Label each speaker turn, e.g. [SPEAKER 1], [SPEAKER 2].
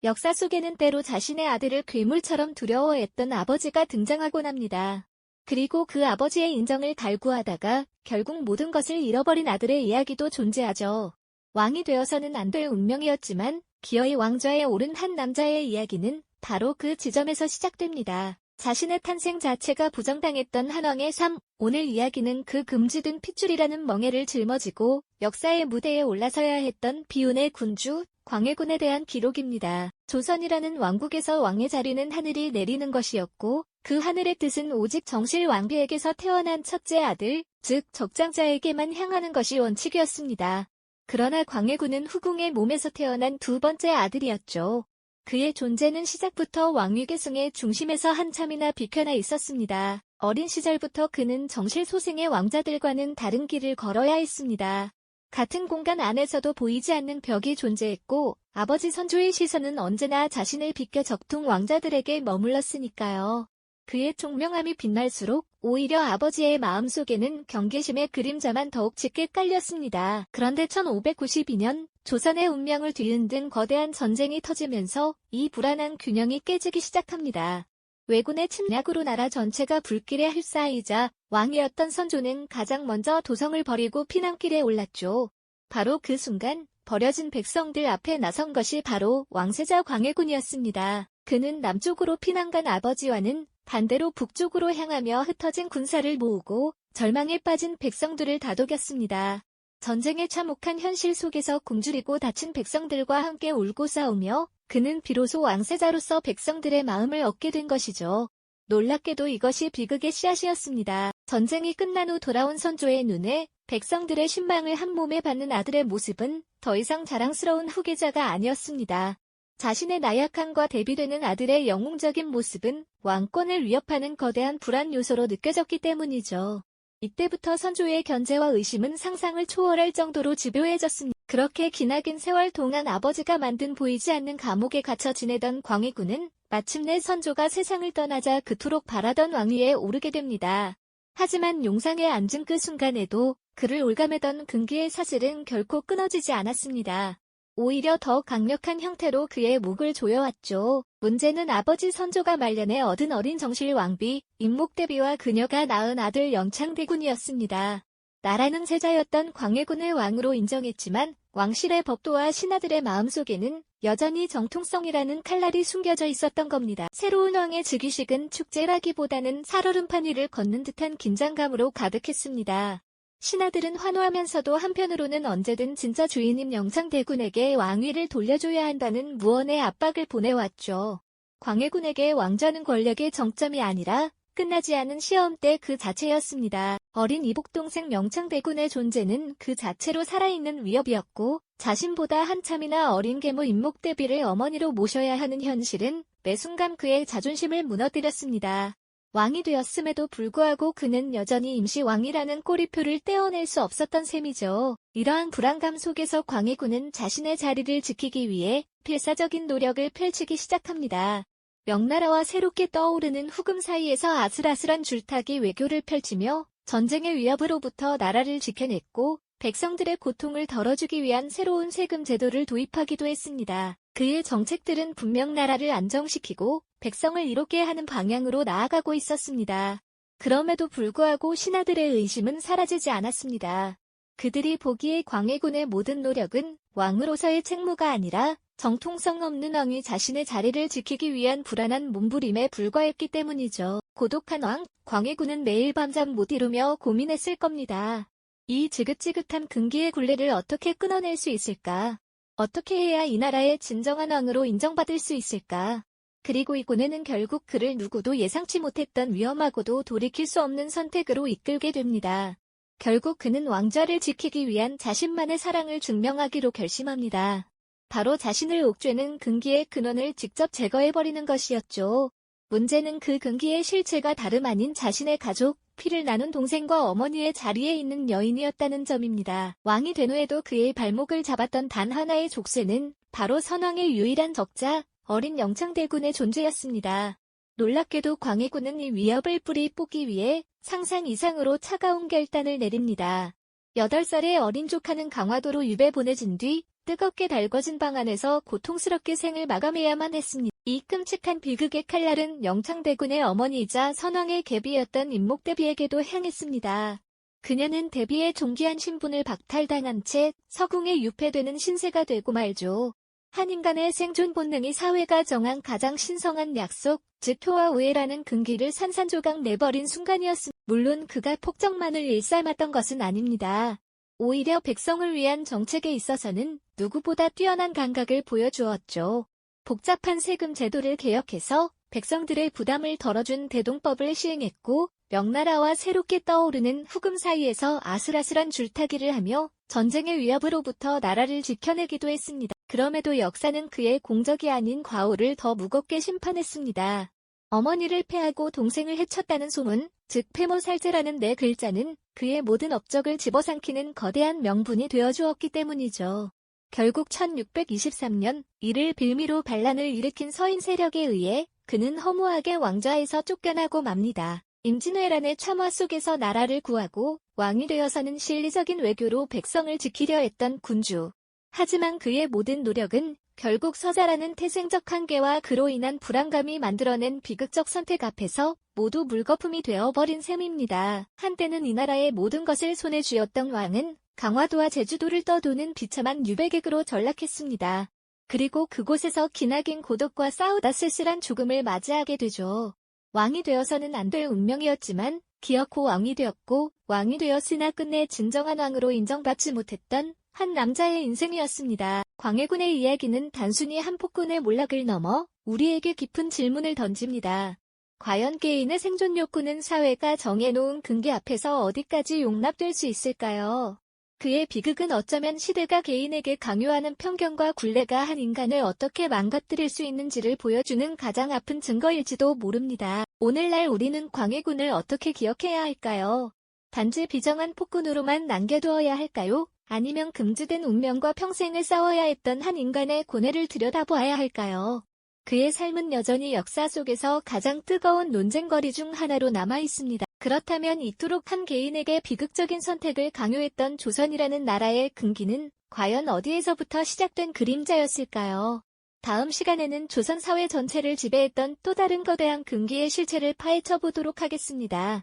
[SPEAKER 1] 역사 속에는 때로 자신의 아들을 괴물처럼 두려워했던 아버지가 등장하곤 합니다. 그리고 그 아버지의 인정을 갈구하다가 결국 모든 것을 잃어버린 아들의 이야기도 존재하죠. 왕이 되어서는 안 될 운명이었지만 기어이 왕좌에 오른 한 남자의 이야기는 바로 그 지점에서 시작됩니다. 자신의 탄생 자체가 부정당했던 한 왕의 삶, 오늘 이야기는 그 금지된 핏줄이라는 멍에를 짊어지고 역사의 무대에 올라서야 했던 비운의 군주, 광해군에 대한 기록입니다. 조선이라는 왕국에서 왕의 자리는 하늘이 내리는 것이었고 그 하늘의 뜻은 오직 정실 왕비에게서 태어난 첫째 아들, 즉 적장자에게만 향하는 것이 원칙이었습니다. 그러나 광해군은 후궁의 몸에서 태어난 두 번째 아들이었죠. 그의 존재는 시작부터 왕위계승의 중심에서 한참이나 비켜나 있었습니다. 어린 시절부터 그는 정실 소생의 왕자들과는 다른 길을 걸어야 했습니다. 같은 공간 안에서도 보이지 않는 벽이 존재했고 아버지 선조의 시선은 언제나 자신을 비껴 적통 왕자들에게 머물렀으니까요. 그의 총명함이 빛날수록 오히려 아버지의 마음속에는 경계심의 그림자만 더욱 짙게 깔렸습니다. 그런데 1592년 조선의 운명을 뒤흔든 거대한 전쟁이 터지면서 이 불안한 균형이 깨지기 시작합니다. 왜군의 침략으로 나라 전체가 불길에 휩싸이자 왕이었던 선조는 가장 먼저 도성을 버리고 피난길에 올랐죠. 바로 그 순간 버려진 백성들 앞에 나선 것이 바로 왕세자 광해군이었습니다. 그는 남쪽으로 피난간 아버지와는 반대로 북쪽으로 향하며 흩어진 군사를 모으고 절망에 빠진 백성들을 다독였습니다. 전쟁의 참혹한 현실 속에서 굶주리고 다친 백성들과 함께 울고 싸우며 그는 비로소 왕세자로서 백성들의 마음을 얻게 된 것이죠. 놀랍게도 이것이 비극의 씨앗이었습니다. 전쟁이 끝난 후 돌아온 선조의 눈에 백성들의 신망을 한몸에 받는 아들의 모습은 더 이상 자랑스러운 후계자가 아니었습니다. 자신의 나약함과 대비되는 아들의 영웅적인 모습은 왕권을 위협하는 거대한 불안 요소로 느껴졌기 때문이죠. 이때부터 선조의 견제와 의심은 상상을 초월할 정도로 집요해졌습니다. 그렇게 기나긴 세월 동안 아버지가 만든 보이지 않는 감옥에 갇혀 지내던 광해군은 마침내 선조가 세상을 떠나자 그토록 바라던 왕위에 오르게 됩니다. 하지만 용상에 앉은 그 순간에도 그를 올가매던 근기의 사슬은 결코 끊어지지 않았습니다. 오히려 더 강력한 형태로 그의 목을 조여왔죠. 문제는 아버지 선조가 말년에 얻은 어린 정실 왕비 임목대비와 그녀가 낳은 아들 영창대군이었습니다. 나라는 세자였던 광해군을 왕으로 인정했지만 왕실의 법도와 신하들의 마음속에는 여전히 정통성이라는 칼날이 숨겨져 있었던 겁니다. 새로운 왕의 즉위식은 축제라기보다는 살얼음판 위를 걷는 듯한 긴장감으로 가득했습니다. 신하들은 환호하면서도 한편으로는 언제든 진짜 주인인 영창대군에게 왕위를 돌려줘야 한다는 무언의 압박을 보내왔죠. 광해군에게 왕좌는 권력의 정점이 아니라 끝나지 않은 시험대 그 자체였습니다. 어린 이복동생 영창대군의 존재는 그 자체로 살아있는 위협이었고 자신보다 한참이나 어린 계모 임목대비를 어머니로 모셔야 하는 현실은 매 순간 그의 자존심을 무너뜨렸습니다. 왕이 되었음에도 불구하고 그는 여전히 임시왕이라는 꼬리표를 떼어낼 수 없었던 셈이죠. 이러한 불안감 속에서 광해군은 자신의 자리를 지키기 위해 필사적인 노력을 펼치기 시작합니다. 명나라와 새롭게 떠오르는 후금 사이에서 아슬아슬한 줄타기 외교를 펼치며 전쟁의 위협으로부터 나라를 지켜냈고 백성들의 고통을 덜어주기 위한 새로운 세금 제도를 도입하기도 했습니다. 그의 정책들은 분명 나라를 안정시키고 백성을 이롭게 하는 방향으로 나아가고 있었습니다. 그럼에도 불구하고 신하들의 의심은 사라지지 않았습니다. 그들이 보기에 광해군의 모든 노력은 왕으로서의 책무가 아니라 정통성 없는 왕이 자신의 자리를 지키기 위한 불안한 몸부림에 불과했기 때문이죠. 고독한 왕, 광해군은 매일 밤잠 못 이루며 고민했을 겁니다. 이 지긋지긋한 근기의 굴레를 어떻게 끊어낼 수 있을까? 어떻게 해야 이 나라의 진정한 왕으로 인정받을 수 있을까? 그리고 이 고뇌는 결국 그를 누구도 예상치 못했던 위험하고도 돌이킬 수 없는 선택으로 이끌게 됩니다. 결국 그는 왕좌를 지키기 위한 자신만의 사랑을 증명하기로 결심합니다. 바로 자신을 옥죄는 근기의 근원을 직접 제거해버리는 것이었죠. 문제는 그 근기의 실체가 다름 아닌 자신의 가족, 피를 나눈 동생과 어머니의 자리에 있는 여인이었다는 점입니다. 왕이 된 후에도 그의 발목을 잡았던 단 하나의 족쇄는 바로 선왕의 유일한 적자, 어린 영창대군의 존재였습니다. 놀랍게도 광해군은 이 위협을 뿌리 뽑기 위해 상상 이상으로 차가운 결단을 내립니다. 8살의 어린 조카는 강화도로 유배 보내진 뒤 뜨겁게 달궈진 방 안에서 고통스럽게 생을 마감해야만 했습니다. 이 끔찍한 비극의 칼날은 영창대군의 어머니이자 선왕의 계비였던 임목대비에게도 향했습니다. 그녀는 대비의 존귀한 신분을 박탈당한 채 서궁에 유폐되는 신세가 되고 말죠. 한 인간의 생존 본능이 사회가 정한 가장 신성한 약속, 즉 효와 우애라는 근기를 산산조각 내버린 순간이었습니다. 물론 그가 폭정만을 일삼았던 것은 아닙니다. 오히려 백성을 위한 정책에 있어서는 누구보다 뛰어난 감각을 보여주었죠. 복잡한 세금 제도를 개혁해서 백성들의 부담을 덜어준 대동법을 시행했고, 명나라와 새롭게 떠오르는 후금 사이에서 아슬아슬한 줄타기를 하며 전쟁의 위협으로부터 나라를 지켜내기도 했습니다. 그럼에도 역사는 그의 공적이 아닌 과오를 더 무겁게 심판했습니다. 어머니를 패하고 동생을 해쳤다는 소문, 즉 패모살제라는 네 글자는 그의 모든 업적을 집어삼키는 거대한 명분이 되어주었기 때문이죠. 결국 1623년 이를 빌미로 반란을 일으킨 서인 세력에 의해 그는 허무하게 왕좌에서 쫓겨나고 맙니다. 임진왜란의 참화 속에서 나라를 구하고 왕이 되어서는 실리적인 외교로 백성을 지키려 했던 군주. 하지만 그의 모든 노력은 결국 서자라는 태생적 한계와 그로 인한 불안감이 만들어낸 비극적 선택 앞에서 모두 물거품이 되어버린 셈입니다. 한때는 이 나라의 모든 것을 손에 쥐었던 왕은 강화도와 제주도를 떠도는 비참한 유배객으로 전락했습니다. 그리고 그곳에서 기나긴 고독과 싸우다 쓸쓸한 죽음을 맞이하게 되죠. 왕이 되어서는 안 될 운명이었지만 기어코 왕이 되었고, 왕이 되었으나 끝내 진정한 왕으로 인정받지 못했던 한 남자의 인생이었습니다. 광해군의 이야기는 단순히 한 폭군의 몰락을 넘어 우리에게 깊은 질문을 던집니다. 과연 개인의 생존 욕구는 사회가 정해놓은 근기 앞에서 어디까지 용납될 수 있을까요? 그의 비극은 어쩌면 시대가 개인에게 강요하는 편견과 굴레가 한 인간을 어떻게 망가뜨릴 수 있는지를 보여주는 가장 아픈 증거일지도 모릅니다. 오늘날 우리는 광해군을 어떻게 기억해야 할까요? 단지 비정한 폭군으로만 남겨두어야 할까요? 아니면 금지된 운명과 평생을 싸워야 했던 한 인간의 고뇌를 들여다보아야 할까요? 그의 삶은 여전히 역사 속에서 가장 뜨거운 논쟁거리 중 하나로 남아있습니다. 그렇다면 이토록 한 개인에게 비극적인 선택을 강요했던 조선이라는 나라의 근기는 과연 어디에서부터 시작된 그림자였을까요? 다음 시간에는 조선 사회 전체를 지배했던 또 다른 거대한 근기의 실체를 파헤쳐 보도록 하겠습니다.